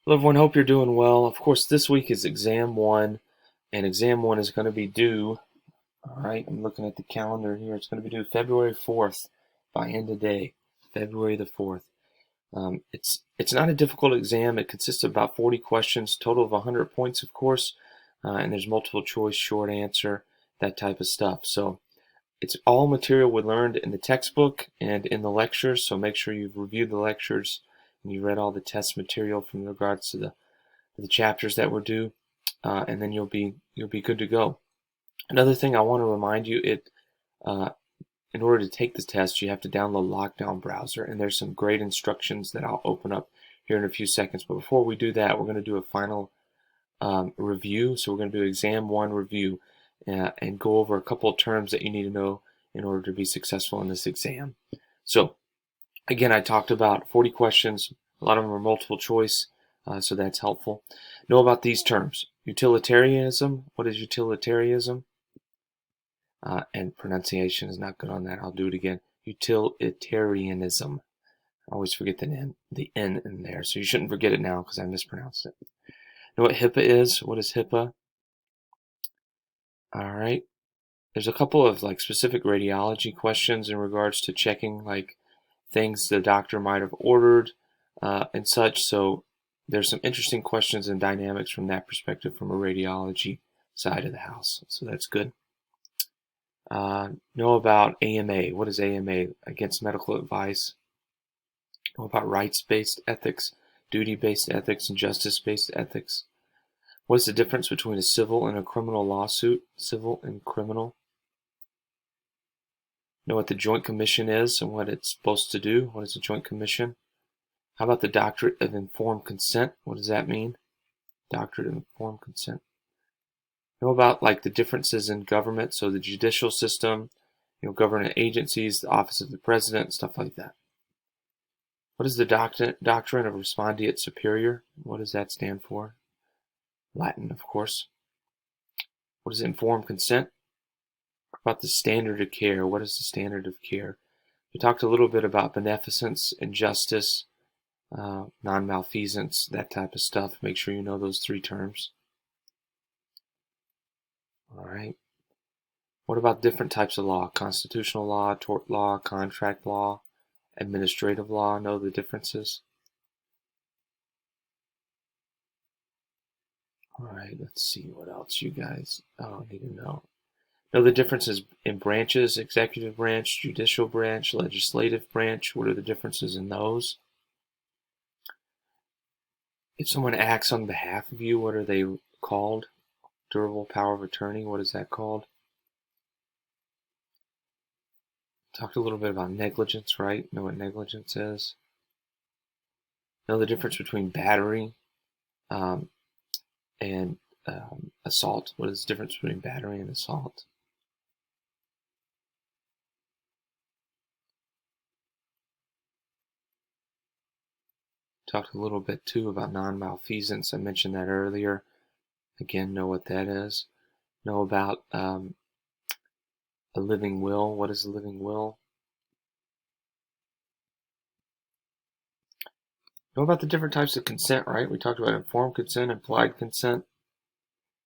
Hello everyone, hope you're doing well. Of course, this week is exam one, and exam one is going to be due, all right, I'm looking at the calendar here, it's going to be due February 4th by end of day, February the 4th. It's not a difficult exam. It consists of about 40 questions, total of 100 points, of course, and there's multiple choice, short answer, that type of stuff. So it's all material we learned in the textbook and in the lectures, so make sure you've reviewed the lectures and you read all the test material from regards to the chapters that were due, and then you'll be good to go. Another thing I want to remind you, in order to take the test, you have to download Lockdown Browser, and there's some great instructions that I'll open up here in a few seconds. But before we do that, we're going to do a final review. So we're going to do exam one review and go over a couple of terms that you need to know in order to be successful in this exam. So again, I talked about 40 questions. A lot of them are multiple choice, so that's helpful. Know about these terms. Utilitarianism. What is utilitarianism? And pronunciation is not good on that. I'll do it again. Utilitarianism. I always forget the N in there, so you shouldn't forget it now because I mispronounced it. Know what HIPAA is? What is HIPAA? All right. There's a couple of specific radiology questions in regards to checking things the doctor might have ordered and such. So there's some interesting questions and dynamics from that perspective from a radiology side of the house. So that's good. Know about AMA. What is AMA? Against medical advice. Know about rights-based ethics, duty-based ethics, and justice-based ethics. What is the difference between a civil and a criminal lawsuit? Civil and criminal. Know what the Joint Commission is and what it's supposed to do. What is a Joint Commission? How about the Doctrine of Informed Consent? What does that mean? Doctrine of Informed Consent. Know about the differences in government, so the judicial system, government agencies, the office of the president, stuff like that. What is the doctrine of respondeat superior? What does that stand for? Latin, of course. What is informed consent? About the standard of care. What is the standard of care? We talked a little bit about beneficence and justice, non-malfeasance, that type of stuff. Make sure you know those three terms. All right. What about different types of law? Constitutional law, tort law, contract law, administrative law. Know the differences. All right, let's see what else you guys need to know. Know the differences in branches: executive branch, judicial branch, legislative branch. What are the differences in those? If someone acts on behalf of you, what are they called? Durable power of attorney. What is that called? Talked a little bit about negligence, right? Know what negligence is? Know the difference between battery and assault. What is the difference between battery and assault? Talked a little bit too about non-malfeasance. I mentioned that earlier. Again, know what that is. Know about a living will. What is a living will? Know about the different types of consent, right? We talked about informed consent, implied consent.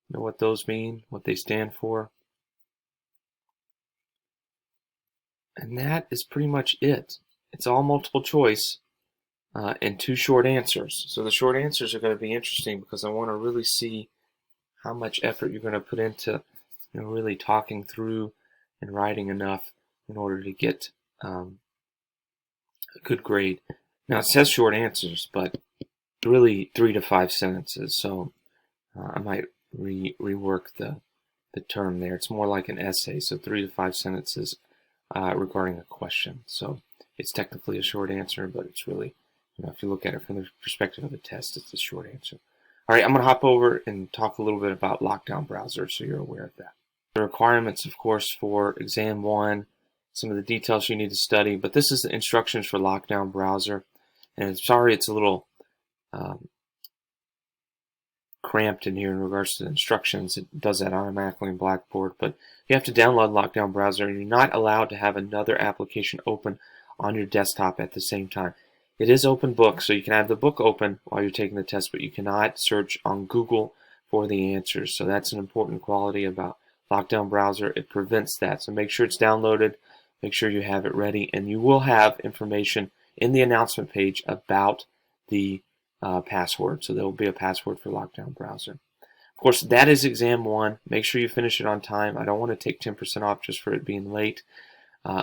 Know what those mean, what they stand for. And that is pretty much it. It's all multiple choice and two short answers. So the short answers are going to be interesting because I want to really see how much effort you're going to put into really talking through and writing enough in order to get a good grade. Now it says short answers, but really 3 to 5 sentences. So I might rework the term there. It's more like an essay, so 3 to 5 sentences regarding a question. So it's technically a short answer, but it's really, if you look at it from the perspective of the test, it's a short answer. All right, I'm going to hop over and talk a little bit about Lockdown Browser so you're aware of that. The requirements, of course, for exam one, some of the details you need to study, but this is the instructions for Lockdown Browser. And sorry it's a little cramped in here in regards to the instructions. It does that automatically in Blackboard, but you have to download Lockdown Browser, and you're not allowed to have another application open on your desktop at the same time. It is open book, so you can have the book open while you're taking the test, but you cannot search on Google for the answers. So that's an important quality about Lockdown Browser. It prevents that. So make sure it's downloaded, make sure you have it ready, and you will have information in the announcement page about the password. So there will be a password for Lockdown Browser. Of course, that is exam 1. Make sure you finish it on time. I don't want to take 10% off just for it being late.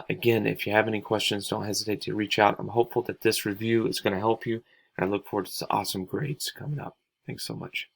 Again, if you have any questions, don't hesitate to reach out. I'm hopeful that this review is going to help you, and I look forward to awesome grades coming up. Thanks so much.